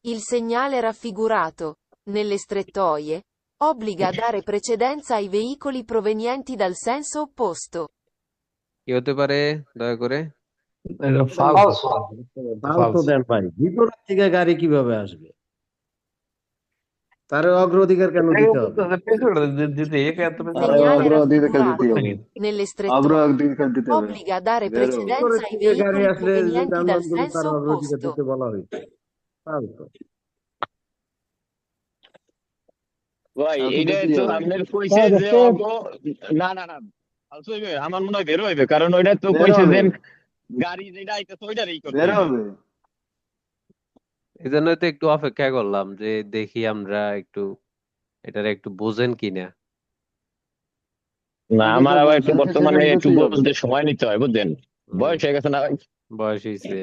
Il segnale raffigurato, nelle strettoie, obbliga a dare precedenza ai veicoli provenienti dal senso opposto. কি হতে পারে দয়া করে? এটা ফালতু ফালতু ফালতু ফালতু দেন ভাই, বিপরীত দিকে গাড়ি কিভাবে আসবে? তার অগ্রাধিকার কেন এটাকে দিতে হবে? বলতেছে পেছনে দিতে একে এত পেছনে আরে Segnale অগ্রাধিকার দিতে raffigurato, হবে, nelle strettoie, অগ্রাধিকার দিতে হবে। obbliga a dare বের হবে। precedenza বিপরীত ai দিকে গাড়ি veicoli আসলে যে provenienti dal যানবাহনগুলো তার senso অগ্রাধিকার opposto. দিতে বলা হয়েছে। ফালতু। ভাই আর এইটা কিন্তু কি তো হবে? আপনার কইছে যে অগ না না না ফালতু হইবে আমার মনে হয় বের হইবে কারণ ওইটা তো বের কইছে হবে, যে গাড়ি যেটা আইতেছে ওইটারই করতে বের হইবে। হবে। এই জন্য তো একটু অপেক্ষা করলাম যে দেখি আমরা একটু এটার একটু বোঝেন কিনা। না বুঝে আমার তো আবার একটু সেন্সর বর্তমানে সেকেন্ড একটু দিতেই হবে। বলতে সময় নিতে হয় বুঝছেন, হুম, বয়স হয়ে গেছে না ভাই। বয়স হয়েছে।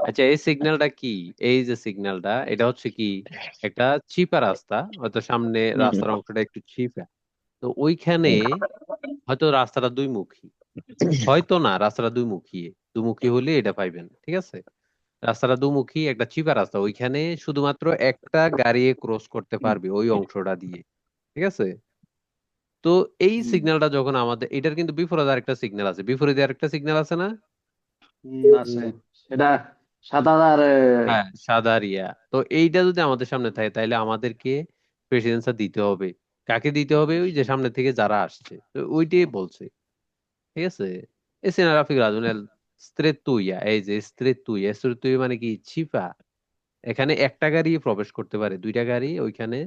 আচ্ছা, এই সিগন্যালটা কি? এই যে সিগন্যালটা, এটা হচ্ছে কি একটা চিপা রাস্তা, হয়তো সামনে হুম। রাস্তার অংশটা একটু চিপা। তো ওইখানে হয়তো রাস্তাটা দুই মুখী, হয়তো না রাস্তাটা দুই মুখী, দুমুখী হলে এটা পাইবেন, ঠিক আছে? রাস্তাটা দুমুখী, একটা চিপা রাস্তা, ওইখানে শুধুমাত্র একটা গাড়ি ক্রস করতে পারবে ওই অংশটা দিয়ে, ঠিক আছে? তো এই হুম, সিগন্যালটা যখন আমাদের, এটার কিন্তু বিপরীতে আরেকটা সিগন্যাল আছে, বিপরীতে আরেকটা সিগন্যাল আছে না? আছে। হুম, সেটা সাদা আর হ্যাঁ, সাদা রিয়া। তো এইটা যদি আমাদের সামনে থাকে তাহলে আমাদেরকে প্রেসিডেন্সটা দিতে হবে। কাকে দিতে হবে? ওই যে সামনে থেকে যারা আসছে, তো ওইটাই বলছে, ঠিক আছে? এসে রাফিক রাজুনেল স্ত্রেতুইয়া, এই যে স্ত্রেতুইয়া, স্ত্রেতুইয়া মানে কি? চিপা। এখানে একটা গাড়ি প্রবেশ করতে পারে, দুইটা গাড়ি ওইখানে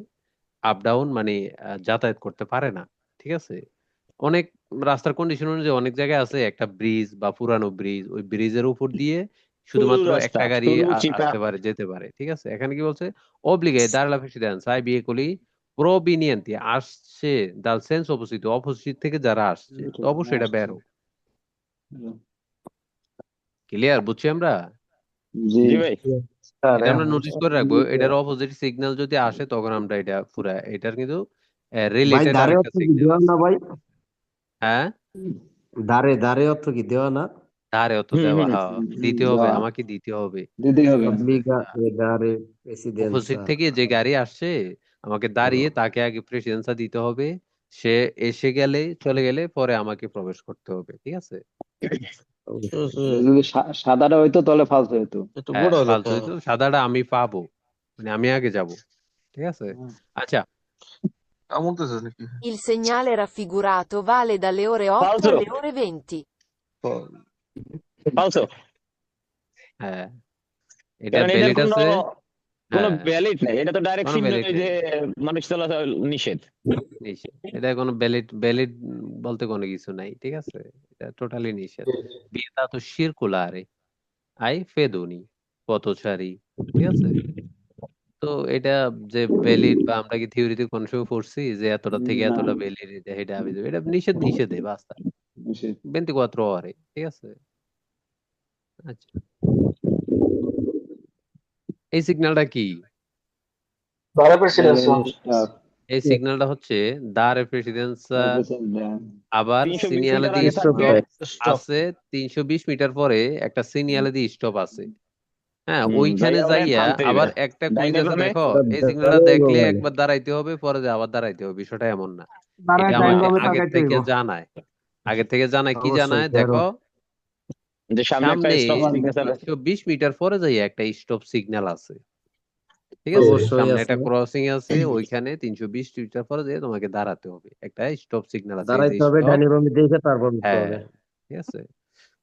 আপ ডাউন মানে যাতায়াত করতে পারে না, ঠিক আছে? অনেক রাস্তার কন্ডিশন অনুযায়ী অনেক জায়গায় আছে একটা ব্রিজ বা পুরানো ব্রিজ, ওই ব্রিজের উপর দিয়ে সরু শুধুমাত্র রাস্তা একটা গাড়ি সরু চিপা। আসতে পারে, যেতে পারে, ঠিক আছে? এখানে কি বলছে? অব্লিগে dar la precedenza ai veicoli provenienti, আসছে dal senso opposito, অপোজিট থেকে যারা আসছে, তো অবশ্যই এটা আসছে। বেরো। ক্লিয়ার? বুঝছি আমরা? জি, জি ভাই। স্যার এটা আমরা নোটিস করে রাখবো, এটার অপোজিট সিগন্যাল যদি আসে তখন আমরা এটা পুরা, এটার কিন্তু ভাই রিলেটেড ধারে আরেকটা অর্থ কি সিগন্যাল দেওয়া আছে। না ভাই? হ্যাঁ, ধারে ধারে অর্থ কি দেওয়া না? ধারে অত হুম দেওয়া, হুম। হ্যাঁ, দিতে হবে, দেওয়া আমাকে দিতে হবে। দিতেই হবে। অব্লিগা এ দারে প্রেসিডেন্সা। অপোজিট থেকে যে গাড়ি আসছে আমাকে দাঁড়িয়ে তাকে আগে প্রেসিডেন্সা দিতে হবে। সে এসে গেলে, চলে গেলে পরে আমাকে প্রবেশ করতে হবে, ঠিক আছে? যদি সাদাটা হইতো তাহলে ফালতু হইতো। একটু হ্যাঁ, বড় হলো ফালতু তো। হইতো, সাদাটা আমি পাবো, মানে আমি আগে যাব, ঠিক আছে? আচ্ছা, এমন তো নাকি? Il segnale raffigurato vale dalle ore 8 ফালতু alle ore 20. ফালতু হ্যাঁ, এটা কারণ এটার ভ্যালিড কোনো আছে। কোনো হ্যাঁ, ভ্যালিড নাই, এটা তো ডাইরেক্ট কোনো ভ্যালিড সিগন্যাল নেই, যে মানুষ চলাচল নিষেধ। নিষেধ। এটা কোনো ভ্যালিড ভ্যালিড বলতে কোনো কিছু নাই, ঠিক আছে? এটা টোটালি নিষেধ। বিয়েটা তো সিরকুলারে, আই ফেদুনি পথচারী, ঠিক আছে? তো এটা যে ভ্যালিড, বা আমরা কি থিওরিতে কোন সময় পড়ছি যে এতটা থেকে না, এতটা ভ্যালিড, এটা এটা নিষেধ, নিষেধে বাস্তা নিষেধ। 24 ore, ঠিক আছে? আচ্ছা, এই সিগন্যালটা কি? দারে তাহলে প্রেসিডেন্সা। স্টাফ এই সিগন্যালটা হচ্ছে দারে প্রেসিডেন্সা। আবার 320 সিনিয়ালে মিটার দিয়ে আগে থাকবে। Stop stop. আছে, 320 মিটার পরে একটা সিনিয়ালে দিয়ে স্টপ আছে। হ্যাঁ, ওইখানে জায়গা ওটা যাইয়া থামতে হইবে আবার একটা ডাইনে কইতেছে, বামে। দেখো এই সিগন্যালটা দারে হইলো দেখলে ভাই। একবার দাঁড়াইতে হবে, পরে যে আবার দাঁড়াইতে হবে, বিষয়টা এমন না। এটা দাঁড়ায় টাইম আমাকে ভাবে আগের তাকাইতে থেকে হইব। জানায়, আগের থেকে জানায়, কি অবশ্যই জানায় বেরো। দেখো, যে সামনে একটা সামনে স্টপ সিগনেচার আছে। 320 মিটার পরে যাইয়া একটা স্টপ সিগন্যাল আছে, ঠিক আছে? অবশ্যই সামনে আছে। একটা ক্রসিং আছে, ওইখানে 320 মিটার পরে যেয়ে তোমাকে দাঁড়াতে হবে, একটা স্টপ সিগন্যাল আছে, এই যে দাঁড়াইতে হবে, স্টপ। ডাইনি বামে দেখে তারপর উঠতে হ্যাঁ, হবে। ঠিক আছে।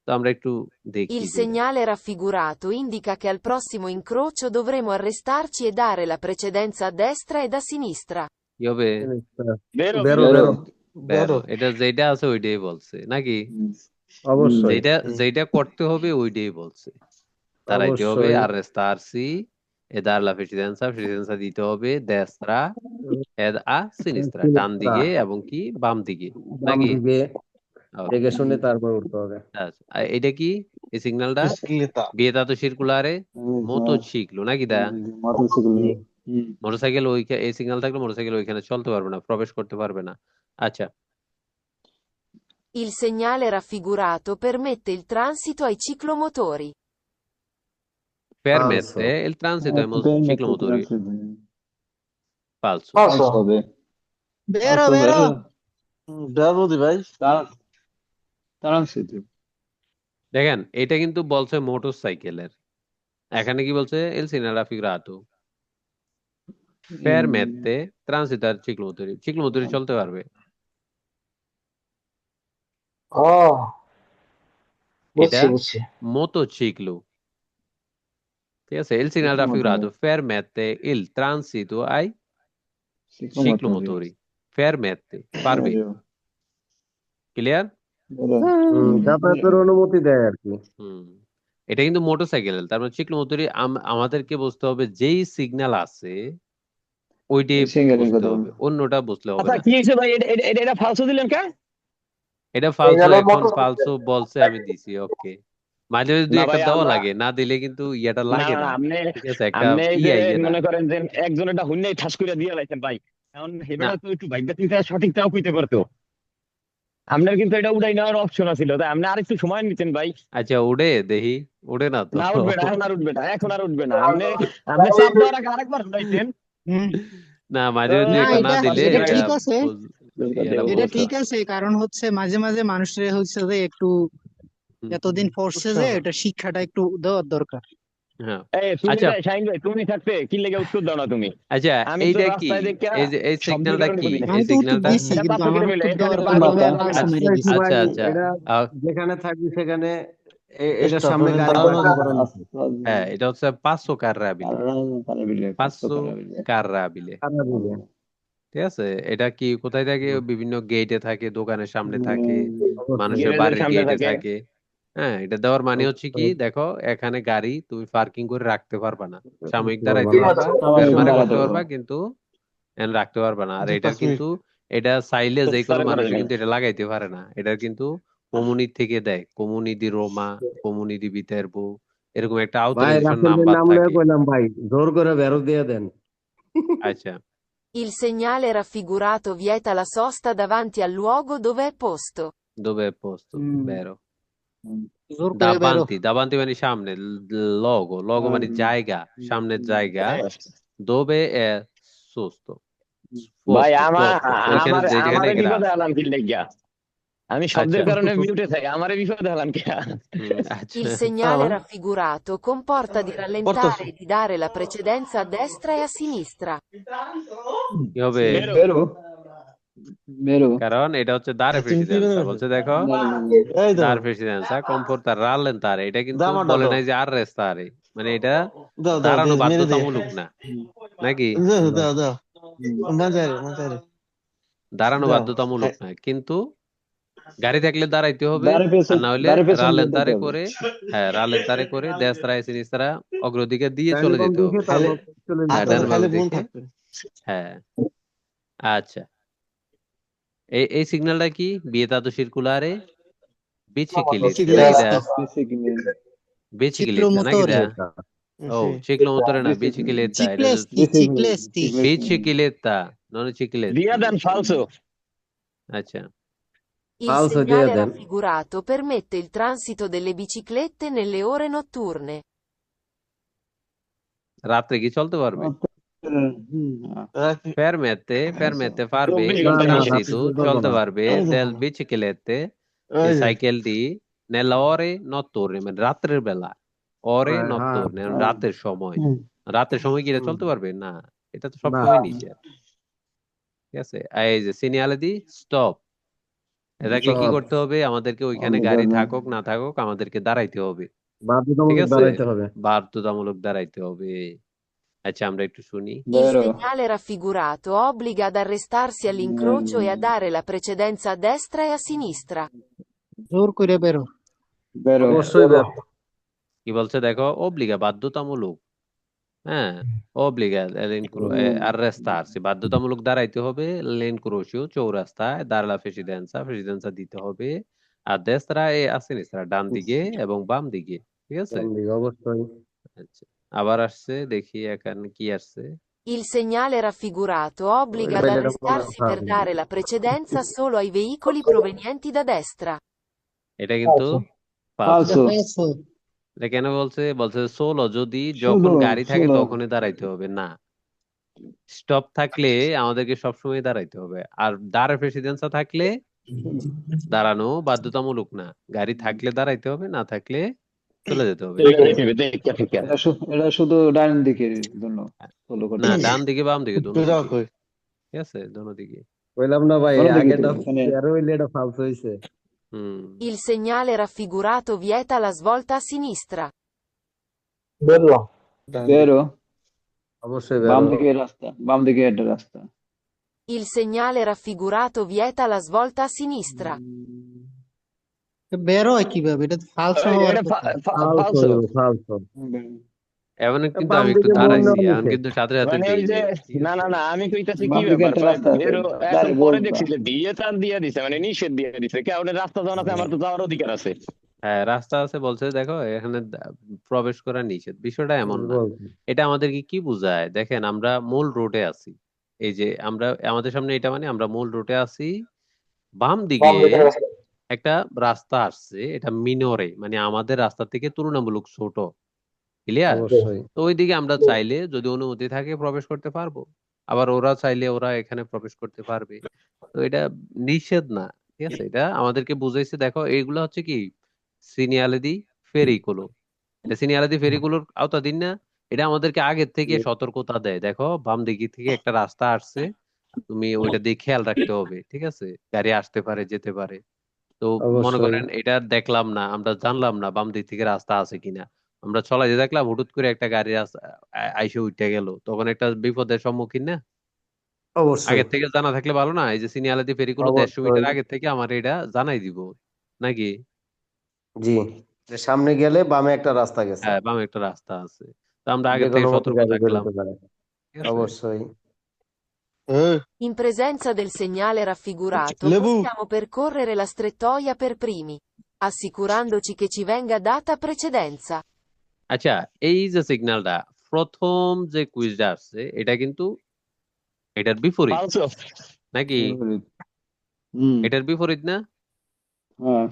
তো আমরা একটু দেখি Il যে এটা segnale raffigurato indica che al prossimo incrocio dovremo arrestarci e dare la precedenza a destra ed a sinistra. কি হবে। বেরো বেরো বেরো। বেরো। বেরো। বেরো, এটা যেটা আছে ওইটাই বলছে নাকি? অবশ্যই যেটা যেটা করতে হবে ওইটাই বলছে, দাঁড়াইতে হবে, অবশ্যই। আর restarsi e dar la precedenza, precedenza দিতে হবে destra ed a sinistra, ডান সিনেস্তা দিকে এবং কি বাম দিকে, বাম নাকি? দিকে ওকে, দেখে শুনে তারপর উঠতে হবে। আচ্ছা, আর এটা কি? এই সিগন্যালটা বিস্কিলিতা। vietato circolare motociclo, নাকি দা? মোটরসাইকেল। হুম। মোটরসাইকেল এই সিগন্যাল থাকলে মোটরসাইকেল ওইখানে চলতে পারবে না, প্রবেশ করতে পারবে না। আচ্ছা, Il segnale raffigurato permette il transito ai ciclomotori. permette il transito ai permette il ciclomotori. transito. Falso. Falso হবে বেরো Falso, বেরো vero? Bravo di ভাই ট্রান্সিট দেখেন এটা কিন্তু বলছে মোটরসাইকেলের, এখানে কি বলছে il segnale raffigurato permette transitare ciclomotori, ciclomotori চলতে পারবে। ও এটা বুঝছি বুঝছি মোটোচিক্লো, ঠিক আছে, il segnale raffigurato permette il transito ai ciclomotori, permette, পারবে, ক্লিয়ার? যাতায়াতের অনুমতি দেয় আর কি। হুম, এটা কিন্তু মোটরসাইকেল, তার মানে চিক্লোমোটরি আমাদেরকে বুঝতে হবে যেই সিগন্যাল আছে ওইটাই বুঝতে হবে, অন্যটা বুঝলে হবে আচ্ছা না। কি হয়েছে ভাই, এটা ফালসো দিলেন কে? এটা ফালসো, গেল এখন মোটর ফালসো বলছে আমি দিছি, ওকে। মাঝে মাঝে দুই না একটা ভাই, দেওয়া আমরা লাগে, না দিলে কিন্তু ইয়াটা না লাগে না না, আপনি ঠিক আছে, একটা আপনি এই যে আইয়ে না। মনে করেন যে একজন এটা হুন্যাই ঠাস করে দিয়ে লাইছেন ভাই, এখন না হেবেটা তো একটু ভাগ্য চিন্তা সঠিকটাও কইতে পারতো। আপনার কিন্তু এটা উড়াই নেওয়ার অপশন আছিল, তাই আপনি আরেকটু সময় নিতেন ভাই। আচ্ছা, উড়ে দেখি, উড়ে না তো। না উঠবে না, এখন আর উঠবে না, এখন আর উঠবে না। আপনি আপনি চাপ দেওয়ার আগে আরেকবার উঠাইতেন। না, মাঝে মাঝে দুই না একটা না এটা দিলে এটা এটা ঠিক আছে ইয়াটা এটা বুঝতে ঠিক আছে কারণ হচ্ছে মাঝে মাঝে মানুষের হচ্ছে যে একটু হুম, এতদিন পড়ছে যে এটা শিক্ষাটা একটু দেওয়ার দরকার হ্যাঁ। এই তুমি আচ্ছা শাহিন ভাই, তুমি থাকতে কি লেগে উত্তর দাও না তুমি? আচ্ছা, আমি তো এইটা কি, রাস্তায় দেখে এই যে এই শব্দ সিগন্যালটা কারণে কি, বলি না। এই আমি তো উত্তর সিগন্যালটা? দিছি এটা কিন্তু পাঁচশো আমার করে মিলে, উত্তর এখানে দেওয়ার পাঁচশো আগে করে পাঁচশো মিলে। মেরে দিছি ভাই, আচ্ছা আচ্ছা, এটা আহ, যেখানে থাকবি সেখানে এটার Stop সামনে গাড়ি daranno পার্কিং করা নিষেধ। হ্যাঁ, এটা হচ্ছে পাঁচশো কাররাবিলে, পাঁচশো কাররাবিলে, খারাপ হবে। ঠিক আছে। এটা কি কোথায় থাকে? বিভিন্ন গেটে থাকে, দোকানের সামনে থাকে, মানুষের গ্যারেজের বাড়ির সামনে গেটে থাকে। থাকে। হ্যাঁ, এটা দেওয়ার মানে হচ্ছে কি, দেখো এখানে গাড়ি তুমি পার্কিং করে রাখতে পারবা না, সাময়িক দাঁড়াইতে পারবা, বেরমারে করতে পারবা, কিন্তু এখানে রাখতে পারবা না। আর এটার কিন্তু এটা চাইলে যে কোনো স্যারের মানুষ করা কিন্তু এটা লাগাইতে পারে না, এটার কিন্তু কমিউনি থেকে দেয়, কমিউনি দি রোমা, কমিউনি দি ভিতেরবো, এরকম একটা ভাই আউথরাইজেশন রাসেলের নাম্বার নাম লয়ে থাকে। কইলাম ভাই, জোর করে বেরো দিয়ে দেন। আচ্ছা, Il segnale raffigurato vieta la sosta davanti al luogo dove è posto. dove è posto, vero? জোর করে বেরো দাবান্তি মানে সামনে, লগো মানে জায়গা, সামনের জায়গা, দোবে এ সুস্থ, ভাই পোস্ত, ওইখানে যেখানে আমারে গেরা। বিপদে আলাম কি লেগা? আমি আচ্ছা, শব্দের কারণে মিউটে থাকি, আমারে বিপদে আলাম কে? আচ্ছা, Il segnale raffigurato comporta di rallentare e di dare la precedenza a destra e a sinistra. কি হবে? Vero? কারণ এটা হচ্ছে দারে প্রেসিডেন্সা, বলছে দেখো দার প্রেসিডেন্সা কমফোর্ট রালেন্তারে, এটা কিন্তু বলে নাই যে আর রেস্তারে, মানে এটা দাঁড়ানো বাধ্যতামূলক না, নাকি? দাঁড়ানো বাধ্যতামূলক না, কিন্তু গাড়ি থাকলে দাঁড়াইতে হবে, আর না হলে রালেন্তারে করে, হ্যাঁ রালেন্তারে করে দেশরা সিনিস্তারা অগ্রাধিকার দিয়ে চলে যেতে হবে। তারপর চলে হ্যাঁ, যেতে ডান হবে। বাম দেখে। হ্যাঁ, আচ্ছা, এই সিগন্যালটা কি? বিয়েতাতো সিরকুলারে bicicletta, bicicletta, Ciclomotore. oh, ciclomotore না, bicicletta, এটা চিকলেস্টি চিকলেস্টি bicicletta, non cicletta। দিয়া দেন ফালসো। আচ্ছা, Il Falso segnale Jaden. raffigurato permette il transito delle biciclette nelle ore notturne. রাত্রে কি চলতে পারবে? permette পারবে, চব্বিশ il ঘন্টা transito নিষেধ। চলতে পারবে del biciclette, এই সাইকেলটি nella ore notturne, মানে রাত্রের বেলা, ore হ্যাঁ, notturne, হ্যাঁ। রাতের সময়। রাতের সময় কি এটা চলতে পারবে? না, এটা তো না। সবসময় নিষেধ, ঠিক আছে। আর এই যে সিগন্যালে দি স্টপ, এটাকে কি Stop. করতে হবে? আমাদেরকে ওইখানে গাড়ি থাকুক না থাকুক আমাদেরকে দাঁড়াইতে হবে, ঠিক বাধ্যতামূলক আছে, দাঁড়াইতে হবে। বাধ্যতামূলক দাঁড়াইতে হবে। আচ্ছা, আমরা একটু শুনি। Il segnale raffigurato obbliga ad arrestarsi all'incrocio e a dare la precedenza a destra e a sinistra. জোর করে বেরো অবশ্যই বেরো। কি বলছে দেখো, অব্লিগা বাধ্যতামূলক, হ্যাঁ, অব্লিগা arrestarsi, বাধ্যতামূলক দাঁড়াইতে হবে, l'incrocio চৌরাস্তায়, dare la precedenza দিতে হবে, আর destra e a sinistra ডান দিকে এবং বাম দিকে, ঠিক আছে। অবশ্যই। আচ্ছা, আবার আসছে, দেখি এখানে কি আসছে। Il segnale raffigurato obbliga ad Quello era arrestarsi buono, per Fabio. dare la precedenza solo ai veicoli provenienti da destra. এটা কিন্তু falso, Falso. Falso. এটা কেন বলছে? বলছে সোলো যদি ষোলো যখন গাড়ি থাকে ষোলো তখনই দাঁড়াইতে হবে না, স্টপ থাকলে আমাদেরকে সবসময় দাঁড়াইতে হবে। আর দাঁড়ে প্রেসিডেন্সা থাকলে দাঁড়ানো বাধ্যতামূলক না, গাড়ি থাকলে দাঁড়াইতে হবে, না থাকলে চলে যেতে হবে, চলে ঠিক আছে? যাইতে হবে, দেখা ঠিক। এটা শুধু ডান দিকের জন্য ফলো করতে না, হবে। ডান দিকে বাম দিকে দোনো বেরা দিকে, কই ঠিক আছে, দোনো দিকে। কইলাম না ভাই, ভালো দিকে তো আগেটা এখানে তেরো হইলে এটা ফালস হইছে। হুম। Il segnale raffigurato vieta la svolta a sinistra. ডান দিকে বেরো, অবশ্যই বাম বেরো। দিকে রাস্তা, বাম দিকে একটা রাস্তা। Il segnale raffigurato vieta la svolta a sinistra. বের হয় কিভাবে? এটা ফালস হওয়ার এটা কথা। ফালস ফালসো। হইবে, ফালস। এখন কিন্তু বাম আমি একটু দিকে মোড় দাঁড়াইছি, নেওয়া এখন নিষেধ। কিন্তু সাথে সাথে মানে ওই দেই যে, নাই, ঠিক না আছে? না না, আমি কইতাছি কি বাম দিকে ব্যাপার, একটা কয় রাস্তা আছে, বেরো, এখন ডাইরেক্ট পরে বলবা। দেখছি যে দিয়ে চাপ দিয়ে দিছে, মানে নিষেধ দিয়ে দিছে, কে ওটা রাস্তা যখন আছে আমার তো যাওয়ার অধিকার আছে। হ্যাঁ, রাস্তা আছে বলছে, দেখো এখানে প্রবেশ করা নিষেধ, বিষয়টা এমন না। বলছি। এটা আমাদেরকে কি বোঝায় দেখেন, আমরা মূল রোডে আছি, এই যে আমরা আমাদের সামনে এটা, মানে আমরা মূল রোডে আছি, বাম দিকে একটা রাস্তা আসছে, এটা মিনরে, মানে আমাদের রাস্তা থেকে তুলনামূলক ছোট, ক্লিয়ার? অবশ্যই। তো ওইদিকে আমরা চাইলে যদি অনুমতি থাকে প্রবেশ করতে পারবো, আবার ওরা চাইলে ওরা এখানে প্রবেশ করতে পারবে। তো এটা নিষেধ না, ঠিক আছে? এটা আমাদেরকে বুঝাইছে, দেখো এইগুলো হচ্ছে কি সিনিয়ালিটি ফেরিগুলো, এটা সিনিয়ালিটি ফেরিগুলোর আওতাধীন না। এটা আমাদেরকে আগের থেকে সতর্কতা দেয়, দেখো বাম দিকে থেকে একটা রাস্তা আসছে, তুমি ওইটা দিয়ে খেয়াল রাখতে হবে, ঠিক আছে? গাড়ি আসতে পারে, যেতে পারে। তো মনে অবশ্যই। করেন এটা দেখলাম না, আমরা জানলাম না বাম দিক থেকে রাস্তা আছে কিনা, আমরা চলাই যে দেখলাম হুটুট করে একটা গাড়ি আইসে উঠে গেল, তখন একটা বিপদের সম্মুখীন না? অবশ্যই। আগের থেকে জানা থাকলে ভালো না? এই যে সিনিয়ালিটি ফেরিগুলো 150 অবশ্যই। মিটার আগের থেকে আমার এটা জানাই দিব, নাকি? জি, যে সামনে গেলে বামে একটা রাস্তা গেছে, হ্যাঁ, বামে একটা রাস্তা আছে, তো আমরা যে আগের থেকে কোনো মতে সতর্ক গাড়ি থাকলাম, বেরোতে পারে। ঠিক আছে? অবশ্যই। In presenza del segnale raffigurato লেবু possiamo percorrere la strettoia per primi, assicurandoci che ci venga data precedenza. আচ্ছা, এই যে সিগন্যালটা, প্রথম যে কুইজটা আসছে এটা কিন্তু এটার বিপরীত, ফালসো। নাকি? হুম, এটার বিপরীত না? হ্যাঁ,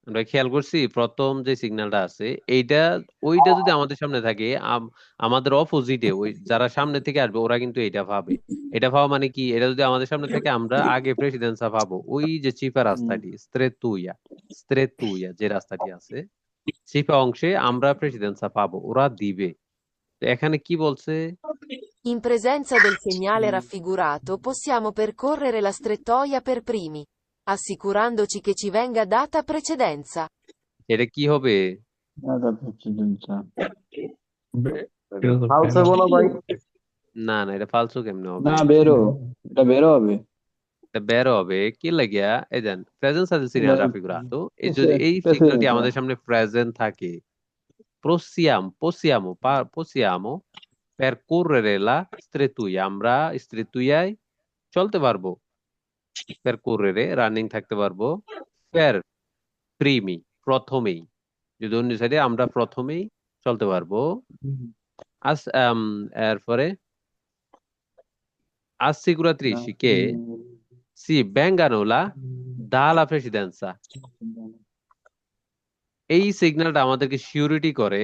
আমরা খেয়াল করছি প্রথম যে সিগন্যালটা আছে এইটা, ওইটা যদি আমাদের সামনে থাকে, আমাদের অপোজিটে ওই যারা সামনে থেকে আসবে ওরা কিন্তু এটা পাবে। এটা পাওয়া মানে কি, এটা যদি আমাদের সামনে থাকে আমরা আগে প্রেসিডেন্সা পাবো, ওই যে চিপা হুম, রাস্তাটি স্ত্রেতুইয়া যে রাস্তাটি আছে, চিপা অংশে আমরা প্রেসিডেন্সা পাবো, ওরা দিবে। তো এখানে কি বলছে? In presenza del segnale raffigurato possiamo percorrere la strettoia per primi, assicurandoci che ci venga data precedenza. এটা কি হবে? দাদা প্রেসিডেন্টটা। ফালস হইব না ভাই? না না, এটা ফালসু কেমনে হবে? না, বেরো, এটা বেরো হবে। এটা বের হবে কি লাগিয়া, এই দেন প্রেজেন্স আছে সিনিয়র রাফিকুরাতো, এই যদি এই সিগন্যালটি প্রেসিডেন্টটা। আমাদের সামনে প্রেজেন্ট থাকে, possiamo percorrere la strettoia, আমরা স্ট্রেটুইয়ায় চলতে পারবো, percorrere রানিং থাকতে পারবো, per primi প্রথমেই, যদি অন্য সাইডে আমরা প্রথমেই চলতে পারবো, আস এরপরে assicuratrici che si vengano dalla presidenza, এই সিগন্যালটা আমাদেরকে সিউরিটি করে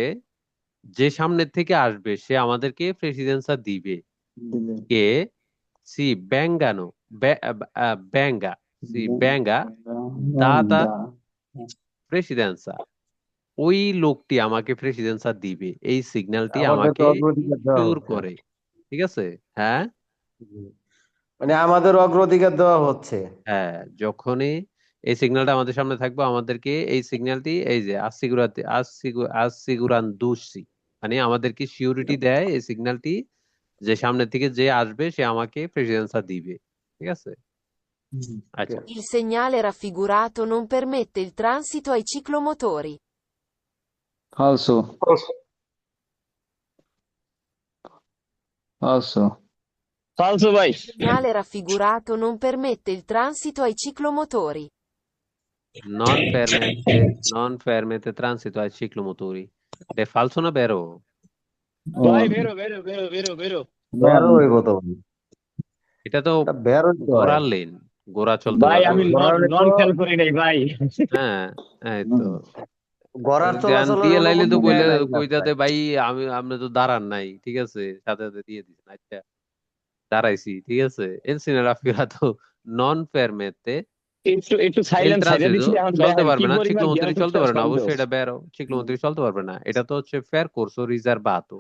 যে সামনের থেকে আসবে সে আমাদেরকে প্রেসিডেন্সা দিবে, কে সি ব্যাঙ্গানো, ব্যাঙ্গা, সি ব্যাঙ্গা দাতা প্রেসিডেন্সা, ওই লোকটি আমাকে প্রেসিডেন্সা দিবে, এই সিগন্যালটি আমাদের তো আমাকে অগ্রাধিকার দেওয়া শিওর হচ্ছে। করে, ঠিক আছে? হ্যাঁ জি। মানে আমাদের অগ্রাধিকার দেওয়া হচ্ছে। হ্যাঁ, যখনই এই সিগন্যালটা আমাদের সামনে থাকবে আমাদেরকে এই সিগন্যালটি, এই যে আসিগুরান্দুসি, মানে আমাদেরকে সিউরিটি দেয় এই সিগন্যালটি, যে সামনে থেকে যে আসবে সে আমাকে প্রেসিডেন্সা দিবে, ঠিক আছে? আচ্ছা, Il segnale raffigurato non permette il transito ai ciclomotori. ফালসো, ফালসো। ফালসো ভাই। Il segnale raffigurato non permette il transito ai ciclomotori. non permette transito ai ciclomotori, এটা ফালসো না বেরো? ভাই বেরো বেরো বেরো বেরো বেরো। বেরো হইব তো ভাই। এটা তো এটা বের হইতে হয়। ঘোড়ার লেন, ঘোড়া চলতে ভাই পারবে। আমি ঘোড়ার নন তো খেয়াল করি নাই ভাই। হ্যাঁ, এই তো গড়ার জ্ঞান চলাচলের দিয়ে লাইলে তো অনুমতি দেয় নাই কইতাতে রাস্তায়। ভাই আমরা তো দাঁড়ান নাই, ঠিক আছে, সাথে সাথে দিয়ে দিচ্ছেন। আচ্ছা, দাঁড়াইছি, ঠিক আছে। এনসিনার আফিরাতো নন ফেরমেতে একটু একটু এল সাইলেন্ট ছাইড়া ট্রানজিটো দিছি, এখন চলতে দেখেন কি পারবে না, পরিমাণ জ্ঞান চিক্লোমন্ত্রী চলতে ফুটছে পারবে না, শান্ত। অবশ্যই এটা বেরো, চিক্লোমন্ত্রী চলতে পারবে না। এটা তো হচ্ছে ফের কোর্সো রিজার্ভাতো,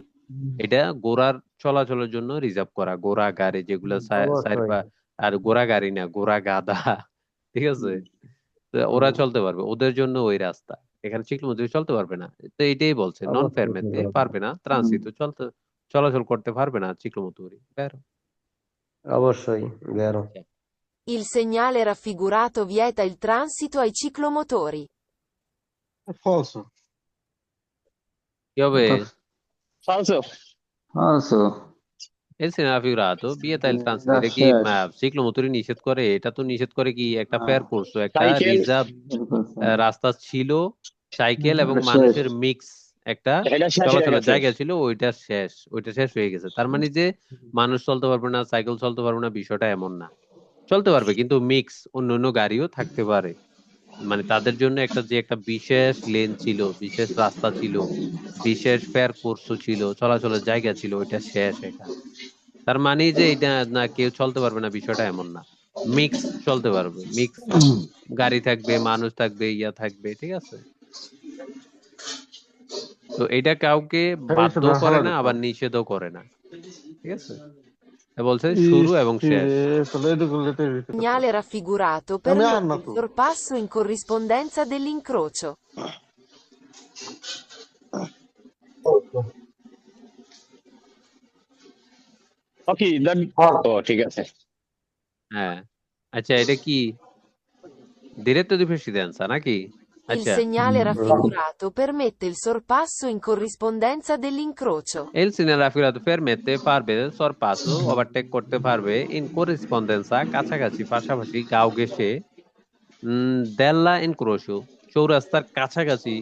এটা ঘোড়ার চলাচলের জন্য রিজার্ভ করা, ঘোড়া গাড়ি যেগুলো সাইড অবশ্যই। বা, আর ঘোড়া গাড়ি না, ঘোড়া গাধা, ঠিক আছে। তো ওরা চলতে পারবে, ওদের জন্য ওই রাস্তা। এখানে চিক্লোমন্ত্রী চলতে পারবে না, তো এটাই বলছে নন অবশ্যই ঠিক ফেরমেতে বলেছেন। পারবে না, ট্রানজিটো চলাচল করতে পারবে না চিক্লোমন্ত্রী বেরো। অবশ্যই বেরো। Il segnale raffigurato vieta il transito ai ciclomotori. False. কি হবে? ফালসো। ফালসো। El Senato বিয়েতে ট্রান্সিট, এটা এটা কি শেষ। চিক্লোমোটরি নিষেধ করে? এটা তো নিষেধ করে কি একটা ফেয়ার করছো, একটা সাইকেল, রিজার্ভ রাস্তা ছিল, সাইকেল এবং এটা শেষ। মানুষের মিক্স একটা এটা শেষ হয়ে চলাচলের গেছে। জায়গা ছিল, ওইটা শেষ হয়ে গেছে। তার মানে যে মানুষ চলতে পারবে না, সাইকেল চলতে পারবে না, বিষয়টা এমন না। চলতে পারবে, কিন্তু মিক্স অন্য অন্য গাড়িও থাকতে পারে। মানে তাদের জন্য একটা বিশেষ লেন ছিল, বিশেষ রাস্তা ছিল, বিশেষ ফেয়ার কোর্স ছিল, চলাচলের জায়গা ছিল, ওইটা শেষ এখানে। তার মানে যে এটা না কেউ চলতে পারবে না, বিষয়টা এমন না। মিক্স চলতে পারবে, মিক্স গাড়ি থাকবে, মানুষ থাকবে, ইয়া থাকবে, ঠিক আছে। তো এটা কাউকে বাধ্য করে না, আবার নিষেধও করে না, ঠিক আছে। বলছে শুরু এবং শেষ। Segnale raffigurato আমি আর permette না il তো। sorpasso in corrispondenza dell'incrocio. ওকে, ও ঠিক আছে। হ্যাঁ, আচ্ছা, এটা কি diretto di precedenza নাকি? Il আচ্ছা, segnale raffigurato permette il sorpasso in corrispondenza dell'incrocio. el segnale raffigurato permette পারবে sorpasso ওভারটেক করতে পারবে in corrispondenza কাছাকাছি, পাশাপাশি কাউকে সে দেল্লা ইনক্রোশো চৌরাস্তার কাছাকাছি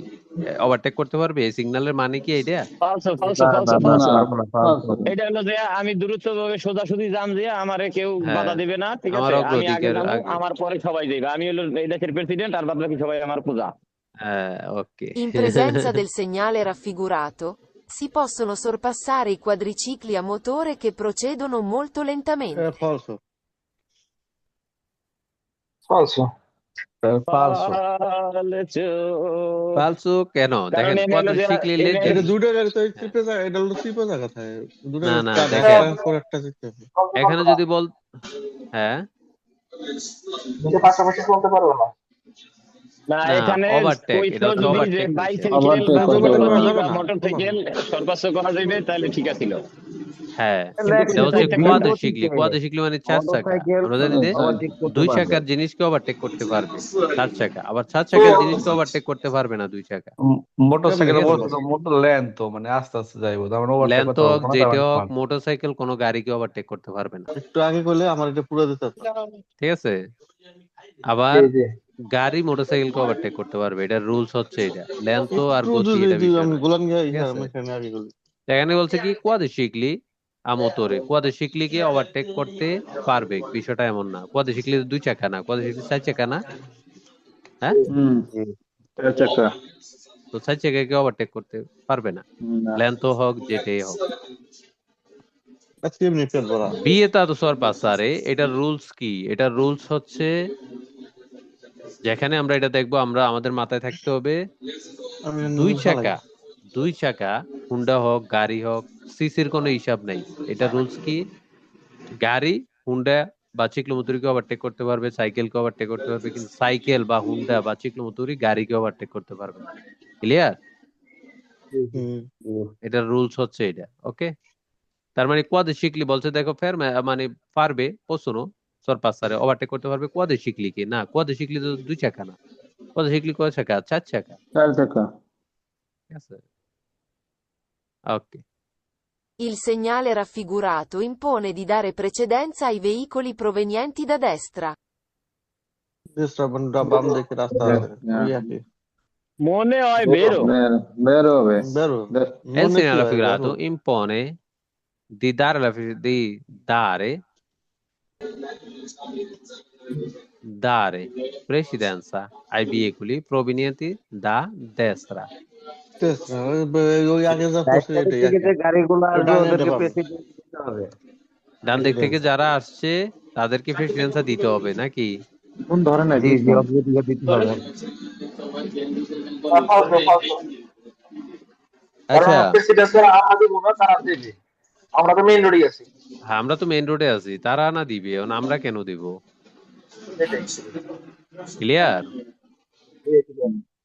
ওভারটেক করতে পারবে। এই সিগন্যালের মানে কি এটা? ফালসো ফালসো না ফালসো না না ফালসো। পারবো না, ফালতু। এটা হলো যে আমি দ্রুত ভাবে সোজাসুজি যাম যে আমারে কেউ হ্যাঁ, বাধা দিবে না, ঠিক আমার আছে। আমি আগে অগ্রাধিকার যাবো, আগে। আমার পরে সবাই যাবে। আমি হলো এই দেশের প্রেসিডেন্ট, আর বাদ বাকি সবাই আমার পূজা। হ্যাঁ, ওকে। In presenza del segnale raffigurato, si possono sorpassare i quadricicli a motore che procedono molto lentamente. ফলস। ফালসো। ফালতু। ফালসো। ফালসু কেন? কারণ দেখেন এনে হলো যে কোয়াড্রিসিক্লি এনে এটা দুটো গাড়ি তো চিপে যায়, এটা হলো চিপে জায়গা থাকে। দুটো না, না, একটা দেখেন। পর একটা চিপতে হবে। এখানে যদি বল, হ্যাঁ, পাশাপাশি চলতে পারবে না। না, না, এখানে ওভারটেক, এটা কইছিল হচ্ছে যদি যে ওভারটেক কইছে। বাইসাইকেল Overtake বা করতে গতি পারবে বা না। মোটরসাইকেল সর্বাস্ব করা যাবে, তাহলে ঠিক আছিল। হ্যাঁ, কিন্তু এটা কিন্তু হচ্ছে চারটা গাড়ি। কোয়াড্রিসিক্লি মানে 4 চাকা। মোটরসাইকেল আমরা জানি যে ওভারটেক করতে 2 পারবে। চাকার জিনিসকে ওভারটেক করতে পারবে 4 চাকা, আবার 4 চাকার জিনিসকে ওভারটেক করতে পারবে না 2 চাকা। মোটরসাইকেল কেমনে গেছে? মোটর লেন তো মানে আস্তে আস্তে যাইবো, তার মানে ওভারটেক লেন্থ করতে হোক, পারবো না, তার যেটা মানে হোক, ফান। মোটরসাইকেল কোনো গাড়িকে ওভারটেক করতে পারবে না, একটু আগে করলে আমার এটা পুরো দিতে হতো। ঠিক আছে। আবার গাড়ি মোটরসাইকেলকে ওভারটেক করতে পারবে, এটা রুলস হচ্ছে এটা। লেন্থ আর একটু গতি যদি এটা বিষয় আমি নয়, গোলাম গিয়ে ঠিক আছে। এখানে আগে করলি। এখানে বলছে কি কোয়াড্রিসিক্লি আমোতরে, কোয়াড্রিসিক্লিকে ওভারটেক করতে পারবে, বিষয়টা এমন না। কোয়াড্রিসিক্লি 2 চাকা না, কোয়াড্রিসিক্লি 4 চাকা না, হ্যাঁ। চার চাকা। তো 4 চাকাকে ওভারটেক করতে পারবে না, না। লেন্থ হোক, যেটাই হোক। আজকে এমনি পেট ভরা। বিয়েতা তো সর পাসারে, এটার রুলস কি? এটার রুলস হচ্ছে, যেখানে আমরা এটা দেখবো, আমরা আমাদের মাথায় থাকতে হবে আমি 2 চাকা, 2 চাকা, হুন্ডা হোক, গাড়ি হোক, সিসির কোনো হিসাব নাই। এটা রুলস কি? গাড়ি, হুন্ডা বা চিক্লোমতুরিকে ওভারটেক করতে পারবে, সাইকেলকে ওভারটেক করতে পারবে, কিন্তু সাইকেল বা হুন্ডা বা চিক্লোমতুরি গাড়িকে ওভারটেক করতে পারবে না। ক্লিয়ার? এটার রুলস হচ্ছে এটা, ওকে। তার মানে কোয়াড্রিসিক্লি বলছে, দেখো ফের মানে পারবে, পছনো সরপাসারে ওভারটেক করতে পারবে কোয়াড্রিসিক্লি কি না? কোয়াড্রিসিক্লি তো 2 চাকা না, কোয়াড্রিসিক্লি কয় চাকা? 4 চাকা, চার চাকা। ঠিক আছে, ওকে। Il segnale raffigurato impone di dare precedenza ai veicoli provenienti da destra. বাম দিকে রাস্তা আছে ওই একই। মনে হয় বেরো। বের হবে। বেরো। El মনে কি segnale হয়, raffigurato বেরো। impone di dare dare precedenza ai veicoli provenienti da destra. তেসরা, ওই আগে যা ডাইন করছে সাইড এটাই আর থেকে কি। যে গাড়িগুলো আসবে ডানে ওদেরকে পাবে প্রেসিডেন্ট দিতে হবে। ডান দিক থেকে প্রেসিডেন্সি। যারা আসছে তাদেরকে প্রেসিডেন্সা দিতে হবে নাকি? কোন ধরনের জি জি, দিচ্ছেন? অগ্রাধিকার দিতে হবে। ফালতু ফালতু। কারণ আচ্ছা, প্রেসিডেন্সিয়াল আমরা দিব না, তারা দেবে। আমরা তো মেইন রোডে আছি। হ্যাঁ, আমরা তো মেইন রোডে আছি, তারা না দিবে, এখন আমরা কেন দিব? সেটাই। ক্লিয়ার?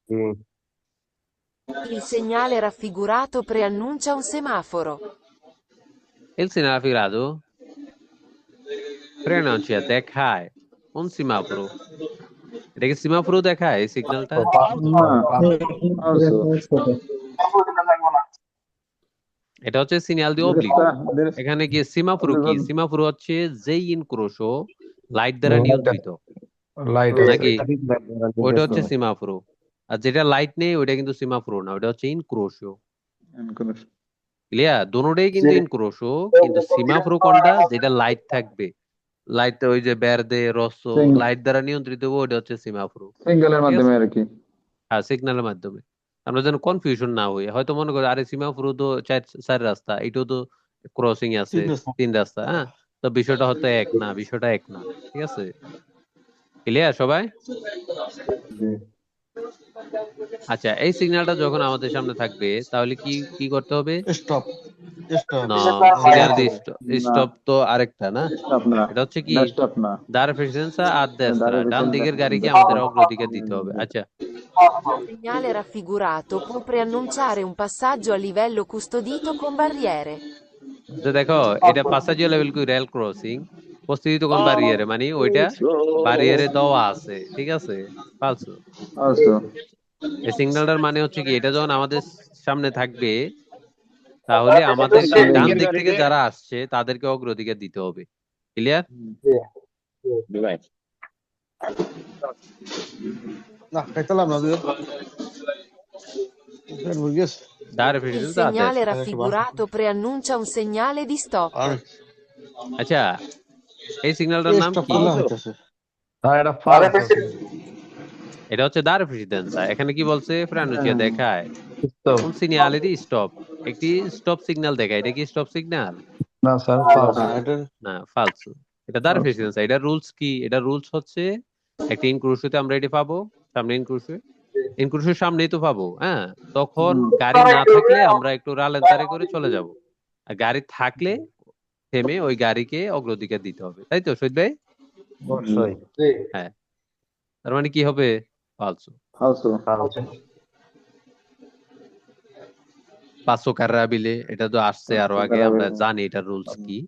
জি। Il segnale raffigurato preannuncia un semaforo. Il segnale raffigurato preannuncia দেখায় un semaforo. এটা কি সিমাফোরও দেখায় এই সিগন্যালটা? না, ফালতু। এটা হচ্ছে সিগন্যাল দি obliquo। এখানে গিয়ে সিমাফোরো কি? সিমাফোরো হচ্ছে যেই ইনক্রোশো লাইট দ্বারা নিয়ন্ত্রিত লাইট নাকি? আছে। ওইটা হচ্ছে সিমাফোরো। আর যেটা লাইট নেই ওইটা কিন্তু সিমাফোরো না, ওটা হচ্ছে ইনক্রোশো। ক্লিয়ার? দোনোটাই কিন্তু ইনক্রোশো, কিন্তু সিমাফোরো কোনটা? যেটা লাইট থাকবে, লাইট ওই যে বেরদে রসো লাইট দ্বারা নিয়ন্ত্রিত হবে, ওটা হচ্ছে সিমাফোরো। সিঙ্গেলের ঠিক মাধ্যমে আছে? আর কি। হ্যাঁ, সিগন্যালের মাধ্যমে। আমরা যেন কনফিউশন না হই, হয়তো মনে করি আরে সিমাফোরো তো চার রাস্তা, এটাও তো ক্রসিং আছে তিন 3 রাস্তা, হ্যাঁ, তো বিষয়টা হয়তো এক না, বিষয়টা এক না। ঠিক আছে? ক্লিয়ার সবাই? আচ্ছা, এই সিগন্যালটা যখন আমাদের সামনে থাকবে তাহলে কি কি করতে হবে? স্টপ স্টপ না, সিগন্যাল দি স্টপ তো আরেকটা না, স্টপ না, এটা হচ্ছে কি স্টপ না। দাঁড় প্রেসিডেন্সা আর দেস্ত্রা, দাঁড়াবে ডান কোনটা? দিকের গাড়িকে আমাদের অগ্রাধিকার দিতে হবে। আচ্ছা, Il segnale raffigurato può preannunciare un passaggio a livello custodito con barriere. তো দেখো এটা পাসাজিও লেভেল কি রেল ক্রসিং প্রস্তুত কোন বারিয়ারে, মানে ওইটা বারিয়ারে দেওয়া আছে। ঠিক আছে? ফালসো। ফালতু। এই সিগন্যালটার মানে হচ্ছে কি, এটা যখন আমাদের সামনে থাকবে তাহলে আমাদেরকে ডান ডান দিকের দিক থেকে গাড়িকে যারা আসছে তাদেরকে অগ্রাধিকার দিতে হবে। ক্লিয়ার? ভাই না খাইতালাম না দুধ হয়ে গেছে। দাঁড় Il প্রেসিডেন্সা আর segnale দেস্ত্রা। raffigurato preannuncia un segnale di stop. আর আচ্ছা, এই সিগন্যালটার নাম স্টপ কি? করলে হইতাছে। এটা ফালতু। এটা হচ্ছে দাঁড় প্রেসিডেন্সা। এখানে কি বলছে? ফ্রানুচিয়া দেখায় Stop. কোন সিগন্যালে দি স্টপ, একটি স্টপ সিগন্যাল দেখায়। এটা কি স্টপ সিগন্যাল? না স্যার, না ফালতু। এটা না, ফালসু। এটা দাঁড় প্রেসিডেন্সা। এটা রুলস কি? এটা রুলস হচ্ছে একটা ইনক্রুশোতে আমরা এটি পাবো, সামনে ইনক্রুশোর সামনেই তো পাবো, হ্যাঁ, তখন গাড়ি না থাকলে আমরা একটু রালেন্তারে করে চলে যাব, আর গাড়ি থাকলে থেমে ওই গাড়িকে অগ্রাধিকার দিতে হবে, তাই তো শহীদ ভাই? অবশ্যই। হ্যাঁ, তার মানে কি হবে? ফালসু। ফালতু। পাঁচশো কারাবিলে এটা তো আসছে আরো আগে, আমরা জানি এটা রুলস কি।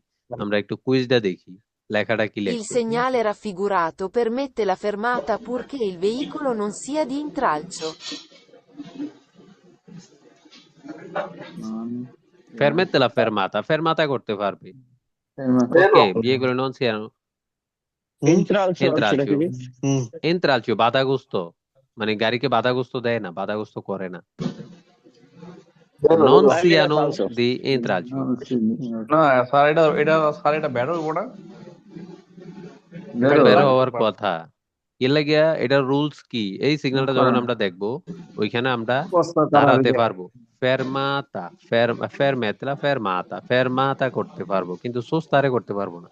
আমরা একটু কুইজটা দেখি, লেখাটা কি Il লেখছে। segnale raffigurato permette la fermata purché il veicolo non sia di intralcio. Permette la fermata, fermata করতে পারবে। ওকে, বিয়েগুলো নন সিয়ানো ইন্ট্রালসো সেটা কি? হুম এন্ত্রালচিও বাধাগ্রস্ত, মানে গাড়িকে বাধাগ্রস্ত দেয় না, বাধাগ্রস্ত করে না। নন সিয়ানো দি এন্ত্রালচিও। না স্যার, এটা বের হইবো না। এটা বের হওয়ার কথা। এর লাগিয়া এটা রুলস কি? এই সিগন্যালটা যখন আমরা দেখবো ওইখানে আমরা দাঁড়াতে পারবো, ফেরমাতা ফেরমাতা করতে পারবো, কিন্তু সোস্তারে করতে পারবো না।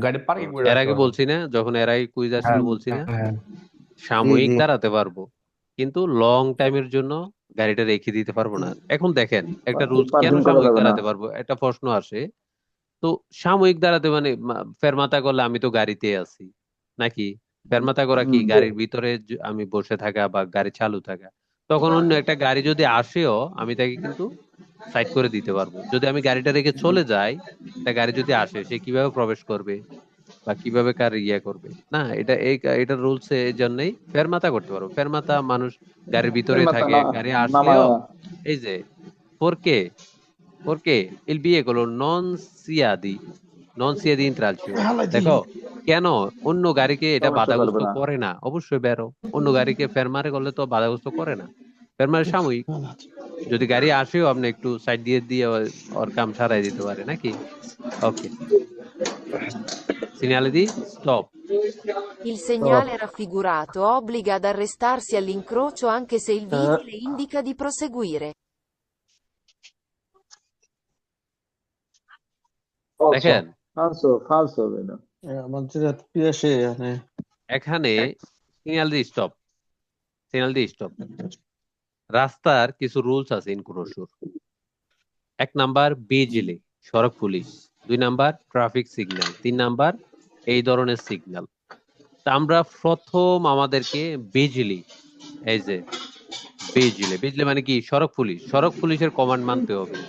গাড়ি পার্কিং করে এর রাখতে আগে হবে। বলছি না, যখন এর আগে কুইজ আসছিল বলছি না, হ্যাঁ। সাময়িক জি, জি। দাঁড়াতে পারবো কিন্তু লং টাইমের জন্য গাড়িটা রেখে দিতে পারবো না। এখন দেখেন একটা রুলস, কেন Parking করা সাময়িক যাবে না। দাঁড়াতে পারবো, একটা প্রশ্ন আসে। তো সাময়িক দাঁড়াতে মানে ফেরমাতা করলে আমি তো গাড়িতে আছি নাকি? ফেরমাতা করা কি গাড়ির ভিতরে আমি বসে থাকা বা গাড়ি চালু থাকা। তখন অন্য একটা গাড়ি যদি আসেও আমি তাকে কিন্তু সাইড করে দিতে পারবো। যদি আমি গাড়িটা রেখে চলে যাই, একটা গাড়ি যদি আসে, সে কিভাবে প্রবেশ করবে বা কিভাবে কার করবে না, এটা রুলস এই জন্যই ফেরমাতা করতে পারবো। ফেরমাতা মানুষ গাড়ির ভিতরে থাকে, গাড়ি আসলেও এই যে porque il veicolo non sia di intralcio। দেখো কেন অন্য গাড়িকে এটা অবশ্যই বাধাগ্রস্ত করবে না। করে না, অবশ্যই বেরো। অন্য গাড়িকে ফেরমারে করলে তো বাধাগ্রস্ত করে না, ফেরমারে সাময়িক। যদি গাড়ি আসেও আপনি একটু সাইড দিয়ে দিয়ে ওর কাম সারাই দিতে পারে নাকি? ওকে, সিগন্যাল দি stop. Il segnale raffigurato obbliga ad arrestarsi all'incrocio anche se il vigile indica di proseguire. falso, দেখেন falso হবে না। আমার যেটা পিয়াসে মানে এখানে সিগন্যাল দিয়ে স্টপ, সিগন্যাল দিয়ে স্টপ। রাস্তার কিছু রুলস আছে ইনক্রোশোর। 1 নাম্বার বিজিলি সড়ক police, 2 number traffic signal, 3 number এই ধরনের সিগন্যাল। তা আমরা প্রথম আমাদেরকে বিজিলি, এই যে বিজিলি, বিজিলি মানে কি সড়ক পুলিশ, সড়ক পুলিশের কমান্ড মানতে হবে।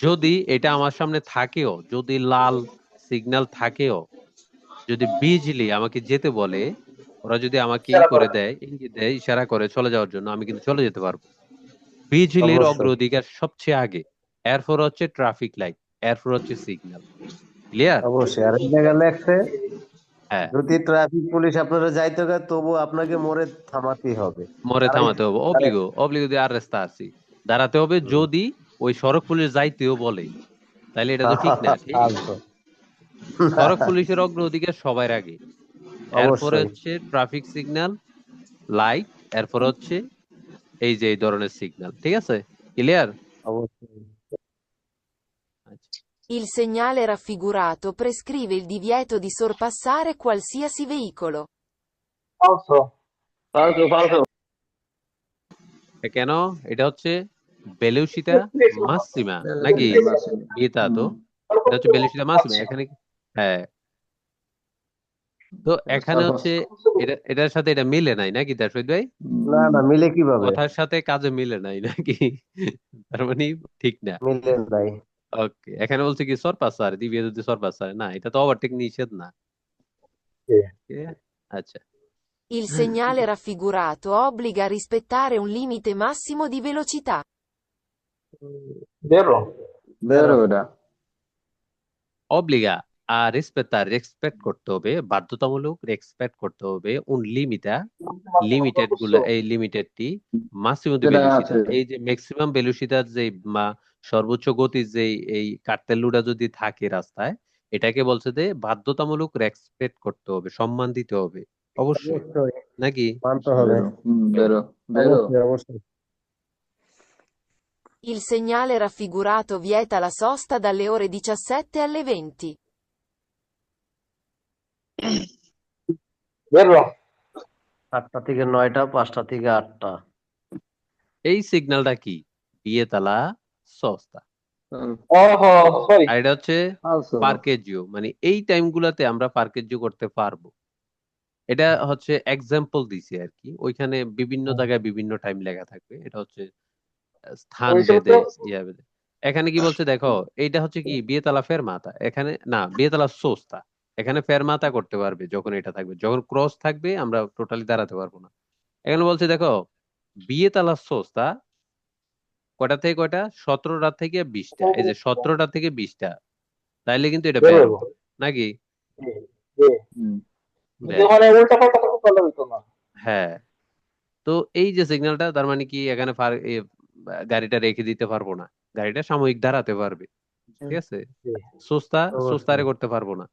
যদি এটা আমার সামনে থাকেও, যদি লাল সিগন্যাল থাকেও, যদি বিজিলি আমাকে যেতে বলে, ওরা যদি আমাকে ই করে দেয়, ইঙ্গিত দেয়, ইশারা করে চলে যাওয়ার জন্য, আমি কিন্তু চলে যেতে পারবো। বিজিলির অবশ্যই। অগ্রাধিকার সবচেয়ে আগে, এরপর হচ্ছে ট্রাফিক লাইট, এরপর হচ্ছে সিগন্যাল। ক্লিয়ার? অবশ্যই। আর একটা গেলে একটা, হ্যাঁ, যদি ট্রাফিক পুলিশ আপনারা যাইতে গেলে তবু আপনাকে মোড়ে থামাতেই হবে। মোড়ে আর থামাতে হবে, অব্লিগো দিয়ে আরেস্তা আছি, দাঁড়াতে হবে। যদি ওই সড়ক পুলিশ যাইতেও বলে, তাহলে এটা তো ঠিক না। ঠিক? ফালতু। সড়ক পুলিশের অগ্রাধিকার সবার আগে, এরপরে অবশ্যই। হচ্ছে ট্রাফিক সিগন্যাল, লাইট, এরপর হচ্ছে এই যে এই ধরনের সিগন্যাল। ঠিক আছে? ক্লিয়ার? অবশ্যই। Il segnale raffigurato prescrive il divieto di sorpassare qualsiasi veicolo. falso, falso, কেন? এটা হচ্ছে বেলুসিতা মাসিমা নাকি বিয়েতাতো, এটা হচ্ছে বেলুসিতা মাসিমা এখানে। হ্যাঁ, তো এখানে হচ্ছে এটার সাথে এটা মিলে নাই নাকি দাশরথ ভাই? না না, মিলে কিভাবে? কথার সাথে কাজে মিলে নাই নাকি? তার মানে ঠিক না। মিলে নাই। ওকে, এখানে বলছে কি সরপাসার দিবে, যদি সরপাসার না, এটা তো ওভারটেক নিষেধ না। আচ্ছা, Il segnale raffigurato obbliga a rispettare un limite massimo di velocità. vero, বেরো এটা। অব্লিগা আর রেসপেক্ট করতে হবে, বাধ্যতামূলক রেসপেক্ট করতে হবে উন লিমিটা, লিমিটেড গুলো, এই লিমিটেডটি মাসিমো দি যেটা ভেলোসিটা, আছে। এই যে ম্যাক্সিমাম ভেলোসিটার যে সর্বোচ্চ গতির যে এই কার্তেলুটা যদি থাকে রাস্তায়, এটাকে বলছে যে বাধ্যতামূলক রেসপেক্ট করতে হবে, সম্মান দিতে হবে অবশ্যই, অবশ্যই নাকি? মানতে হবে। বেরো বেরো। অবশ্যই অবশ্যই। Il segnale raffigurato vieta la sosta dalle ore 17 alle 20. vero, 8টা থেকে 9টা, 5টা থেকে 8টা। এই সিগন্যালটা কি? বিয়েতালা সস্তা। oh, sorry, আর এটা হচ্ছে ফালসো। পার্কেজিও, মানে এই টাইম গুলাতে আমরা পার্কেজিও করতে পারবো। এটা হচ্ছে এক্সাম্পল দিছি আর কি, ওইখানে বিভিন্ন জায়গায় বিভিন্ন টাইম লেখা থাকবে, এটা হচ্ছে স্থান ওই হিসেবে ভেদে, তো- ইয়া ভেদে। এখানে কি বলছে দেখো, এইটা হচ্ছে কি বিয়েতালা ফেরমাতা, এখানে না বিয়েতালা সোস্তা, এখানে ফেরমাতা করতে পারবে যখন এটা থাকবে, যখন ক্রস থাকবে আমরা টোটালি দাঁড়াতে পারবো না। এখানে বলছে দেখো বিয়েতালা সোস্তা কয়টা থেকে কয়টা, 17টা থেকে 20টা, এই যে 17টা থেকে 20টা, তাইলে কিন্তু এটা vero, বেরো নাকি? যদি ওখানে উল্টা পাল্টা থাকতো তাহলে হইতো না। হ্যাঁ, তো এই যে সিগন্যালটা, তার মানে কি এখানে গাড়িটা রেখে দিতে পারবো না, গাড়িটা সাময়িক দাঁড়াতে পারবে। ঠিক আছে? সুস্তারে করতে পারবো না,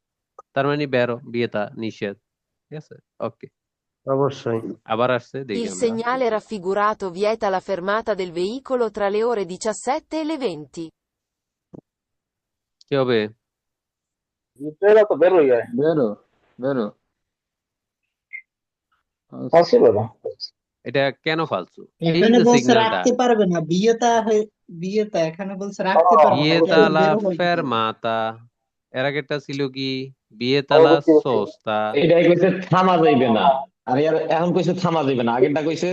তার মানে বেরো বিয়েতা নিষেধ। ঠিক আছে? ওকে, অবশ্যই। আবার আসছে দেখি Il আমরা। segnale raffigurato vieta la fermata del veicolo tra le ore 17 e le 20. কি হবে? এটা তো বের হয়ে যায়, বেরো বেরো। ফালসি বেরো। এটা কেন ফালতু? এই এখানে যে বলছে সিগন্যালটা রাখতে পারবে না, বিয়েতা এখানে বলছে রাখতে পারবে না। বিয়েতালা বের হয়ে যাবে। ফেরমাতা, এর আগেরটা ছিল কি বিয়েতালা সোস্তা। এটাই কইছে থামা যাইবে না, আর এখন কইছে থামা যাইবে না, আগেরটা কইছে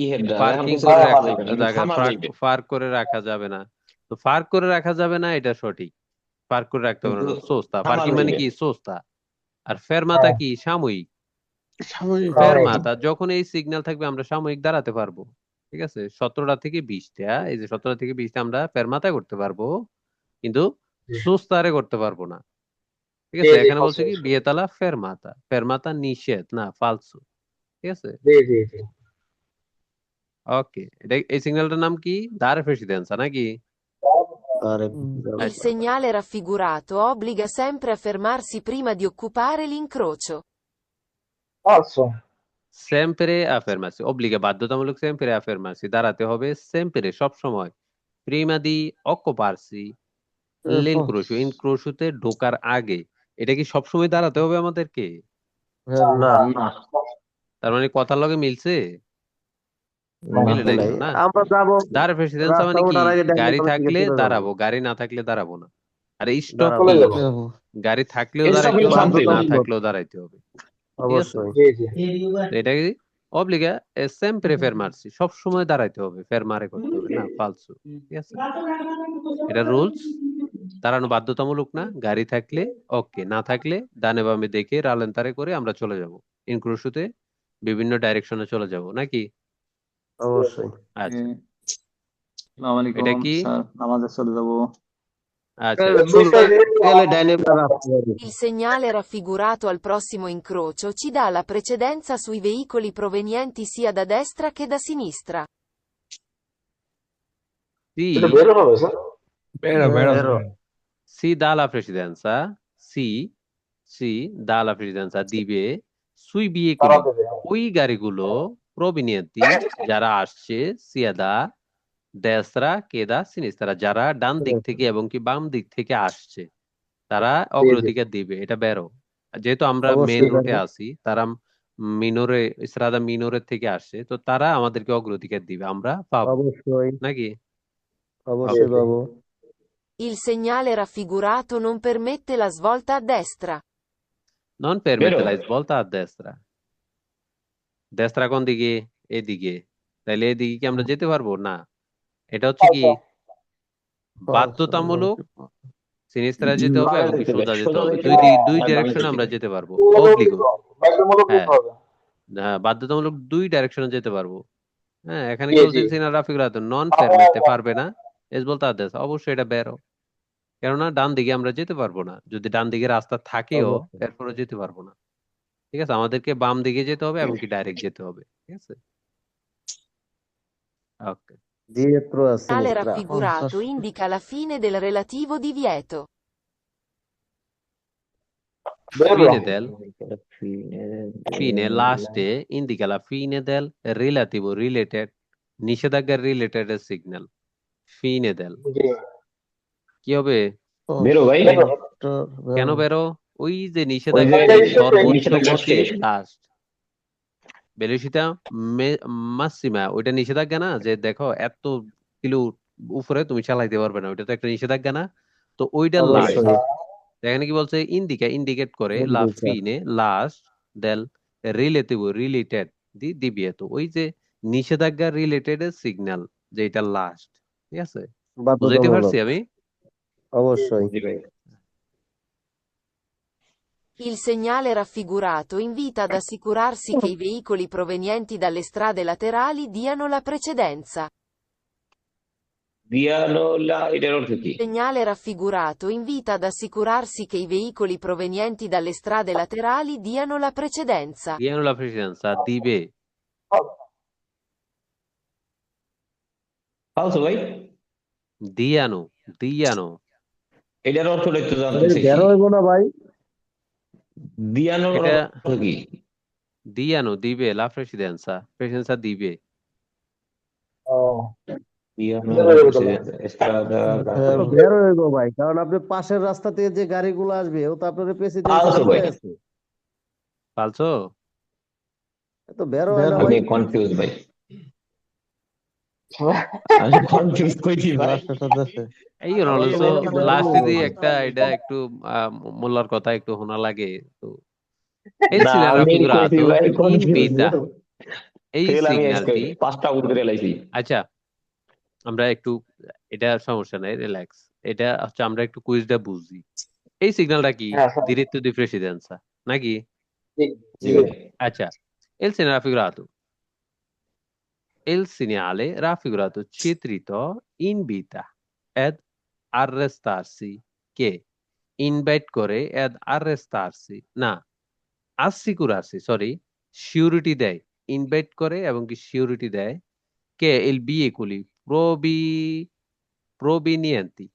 ইহেডা, এখন পার্কিং কইছে করে থামা যাইবে না, জায়গা থামা যাইবে। পার্ক করে রাখা যাবে না, তো পার্ক করে রাখা যাবে না, এটা সঠিক। পার্ক করে রাখতে হবে না, কিন্তু সোস্তা। থামা পার্কিং মানে যাইবে। কি সোস্তা, আর ফেরমাতা কি সাময়িক। সাময়িক ফেরমাতা যখন এই সিগন্যাল থাকবে আমরা সাময়িক দাঁড়াতে পারবো। ঠিক আছে? 17টা থেকে 20টা, এই যে 17টা থেকে 20টা আমরা ফেরমাতা করতে পারবো, কিন্তু সুস্তারে করতে পারবো না। ঠিক আছে? এখানে বলছে কি বিয়েতালা ফেরমাতা, ফেরমাতা নিষেধ না, ফালসু। ঠিক আছে? জি জি জি, ওকে, এটা এই সিগন্যালটার নাম কি? দারে প্রেসিডেন্সা নাকি? আরে Il segnale raffigurato obbliga sempre a fermarsi prima di occupare l'incrocio. falso, sempre affermarsi, obbliga বাধ্যতামূলক sempre affermarsi, দাঁড়াতে হবে sempre সব সময়, prima di occuparsi l'incrocio, ইনক্রোশোতে ঢোকার আগে। এটা কি সবসময় দাঁড়াতে হবে আমাদেরকে? না, no, তার মানে কথার লগে মিলছে? মিলে মিলে নাই নাই। তো, না? আমরা যাবো, দাঁড় প্রেসিডেন্সা রাস্তা মানে কি? ওঠার আগে ডাইনে গাড়ি বামে দিকে থাকলে চলে যাবো, দাঁড়াবো, গাড়ি না থাকলে দাঁড়াবো না। আরে স্টপ দাঁড়াবো। কি? চলে যাবো। যাবো। গাড়ি থাকলেও স্টপ দাঁড়াইতে হলো হবে, সামথিং। না বাধ্যতামূলক, থাকলেও দাঁড়াইতে হবে। ঠিক আছে? অবশ্যই। জি জি তো এটা কি? অব্লিগা sempre fermarsi, সব সময় দাঁড়াইতে হবে, ফেরমারে করতে হবে না, ফালসু। ঠিক আছে? এটা রুলস। দাঁড়ানো বাধ্যতামূলক না, গাড়ি থাকলে ওকে, না থাকলে ডানে বামে দেখে রালেন্তারে করে আমরা চলে যাব, ইনক্রুশুতে বিভিন্ন ডাইরেকশনে চলে যাব নাকি? অবশ্যই। আচ্ছা, আসসালামু এটা আলাইকুম কি? স্যার, নামাজে চলে যাব। আচ্ছা, নিশ্চয়ই গেলে ডাইনে বামে রাস্তা যাবে। Il segnale raffigurato al prossimo incrocio ci dà la precedenza sui veicoli provenienti sia da destra che da sinistra. এটা si বের হবে স্যার বেরো। si dà la precedenza, si dà la precedenza দিবে sui তারা veicoli, দেবে ওই গাড়িগুলো provenienti, যারা আসছে sia da destra che da sinistra, যারা ডান দিক থেকে এবং কি বাম দিক থেকে আসছে, তারা জি জি অগ্রাধিকার দিবে। এটা বেরো। যেহেতু আমরা মেন অবশ্যই রুটে বেরো। আছি, তারা মিনোরে, ইসরাদা মিনোরের থেকে আসছে, তো তারা আমাদেরকে অগ্রাধিকার দিবে, আমরা পাবো অবশ্যই, নাকি? জি অবশ্যই ওকে। জি বাবু। Il segnale raffigurato non permette la svolta a destra. Non বেরো। permette la svolta a destra. destra কোন দিকে? এদিকে। তাহলে এদিকে কি আমরা যেতে পারবো না? এটা হচ্ছে কি বাধ্যতামূলক, সিনিস্তারা যেতে হবে বামে এবং কি যেতে হবে, সোজা যেতে সোজা হবে, যেতে দুই হবে দুই না বামে ডাইরেকশনে যেতে আমরা হবে। যেতে পারবো, বাধ্যতামূলক অব্লিগো। দিতে হবে বাধ্যতামূলক হ্যাঁ, দিতে হবে হ্যাঁ, বাধ্যতামূলক দুই ডাইরেকশনে যেতে পারবো। হ্যাঁ, এখানে জি কি জি বলছে? সিনা রাফিকুরাতো নন পেরমেতে, পারবে না, এস বলতে আদেশ, অবশ্যই এটা বেরো। কেননা ডান দিকে আমরা যেতে পারবো না, যদি ডান দিকে রাস্তা থাকেও অবশ্যই। এরপরে যেতে পারবো না। ঠিক আছে, আমাদেরকে বাম দিকে যেতে হবে এবং কি ডাইরেক্ট যেতে হবে। ঠিক আছে, ওকে। dietro a Il segnale sinistra. raffigurato indica la fine del relativo divieto. বেরো Fine del, Fine fine, del- লাস্টে, indica la fine del relativo, related, নিষেধাজ্ঞার রিলেটেড সিগন্যাল, ফিনে দেল। জি কি হবে? বেরো ভাই। বেরো কেন বেরো? ওই যে ওই যে নিষেধাজ্ঞার সর্বোচ্চ নিষেধাজ্ঞা গতি শেষ। লাস্ট, বেলুসিটা মাসিমা, ওইটা নিষেধাজ্ঞা না, যে দেখো এত কিলো উপরে তুমি চালাইতে পারবে না, ওইটা তো একটা নিষেধাজ্ঞা না? তো ওইটা লাস্ট। অবশ্যই। এখানে কি বলছে? ইন্ডিকেট করে লা Indica. ফিনে লাস্ট দেল রিলেটিভ, রিলেটেড দিবিয়ে, তো ওই যে নিষেধাজ্ঞা রিলেটেড সিগন্যাল, যে এটা লাস্ট। ঠিক আছে, বুঝাইতে পারছি বাধ্যতামূলক। আমি? অবশ্যই। জি ভাই। Il segnale raffigurato invita ad assicurarsi che i veicoli provenienti dalle strade laterali diano la precedenza. এটার অর্থ কি? Il segnale raffigurato invita ad assicurarsi che i veicoli provenienti dalle strade laterali diano la precedenza. দিয়ানো লা প্রেসিডেন্সা দিবে। ফালসো ভাই। দিয়ানো, দিয়ানো, এটার অর্থটা একটু জানতে চাইছি। বেরো হইব না ভাই? দিয়ানোর এটা অর্থ কি? দিয়ানো দিবে, লা প্রেসিডেন্সা, প্রেসিডেন্সা দিবে। ও দিয়ানো বেরো বেরো তাহলে এস্ট্রাদা তো বেরো হইব ভাই, কারণ আপনি পাশের রাস্তা থেকে যে গাড়িগুলো আসবে ও তো আপনার প্রেসিডেন্সি ফালসো ভাই। আছে। পালছো? তো বেরো হয় না আমি ভাই। কনফিউজ ভাই, আমি কনফিউজ কইছি ভাই। এই অলসো লাস্টে দিয়ে একটা এটা একটু মোল্লার কথা একটু শোনা লাগে তো। এই না সিনারা আমি কইছি ফিগুরাতো ভাই কনফিউজ। ইনভিতা, এই ফেল আমি আজকে সিগন্যালটি। 5টা আউট করে লাইছি। আচ্ছা, আমরা একটু, এটা সমস্যা নাই, রিল্যাক্স। এটা হচ্ছে আমরা একটু কুইজটা বুঝি। এই সিগন্যালটা কি? হ্যাঁ স্যার diritto di precedenza নাকি? জি জি জি ভাই। আচ্ছা, il segnale raffigurato, il segnale raffigurato চিত্রিত invita ed arrestarsi, কে ইনভাইট করে, ed arrestarsi না, assicurarsi, সরি, সিউরিটি দেয়, ইনভাইট করে এবং কি সিউরিটি দেয়, কে il veicoli provenienti,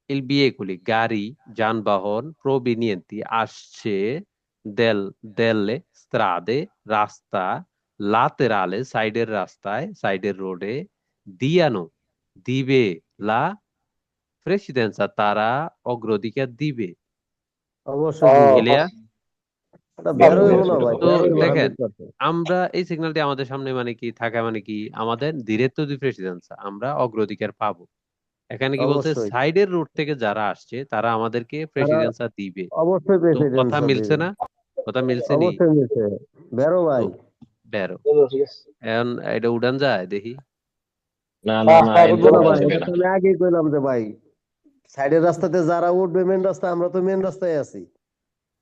il veicoli গাড়ি, যানবাহন, provenienti আসছে, delle strade, রাস্তা, laterale, সাইডের রাস্তায়, সাইডের রোডে, diano, দিবে, la presidenza, তারা অগ্রাধিকার দিবে। অবশ্যই দিবে। ক্লিয়ার? এটা বের হইব না ভাই, তো বের হইব দেখেন 100%। আমরা এই সিগন্যালটি আমাদের সামনে মানে কি থাকা মানে কি আমাদের diretto di presidenza, আমরা অগ্রাধিকার পাবো। এখানে কি বলছে অবশ্যই সাইডের রোড থেকে যারা আসছে তারা আমাদেরকে তারা প্রেসিডেন্সা দিবে। অবশ্যই তো প্রেসিডেন্ট কথা মিলছে দিবে, না? কথা মিলছে নি? অবশ্যই মিলছে। বেরো ভাই। তো বেরো। ঠিক আছে এখন এটা উড়ান যায় দেখি। না না না উঠবো না ভাই, যাবে এটা না। তো আমি আগেই কইলাম যে ভাই সাইডের রাস্তাতে যারা উঠবে মেন রাস্তা, আমরা তো মেন রাস্তায় আছি,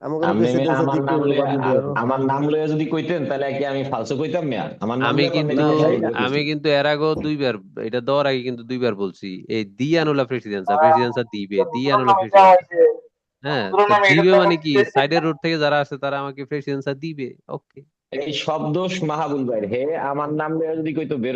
আমাকে আপনি প্রেসিডেন্সের আমার দিক নাম থেকে বাদ দিতে পারো। আমার নাম লয়ে যদি কইতেন তাহলে কি আমি ফালসো কইতাম মিয়া? আমার নাম আমি লয়ে কিন্তু না ভাই, আমি কিন্তু এর আগেও দুইবার এটা দেওয়ার আগে কিন্তু দুইবার বলছি এই দিয়ানুলা প্রেসিডেন্সা দিবে, দিয়ানুলা প্রেসিডেন্সা। হ্যাঁ, পুরো তো নামে এটা দিবে তো মানে কি সাইডের রোড থেকে যারা আসে তারা আমাকে প্রেসিডেন্সা দিবে। ওকে। এই সব দোষ মাহাবুল ভাই, হে আমার নাম লয়ে যদি কইতো বের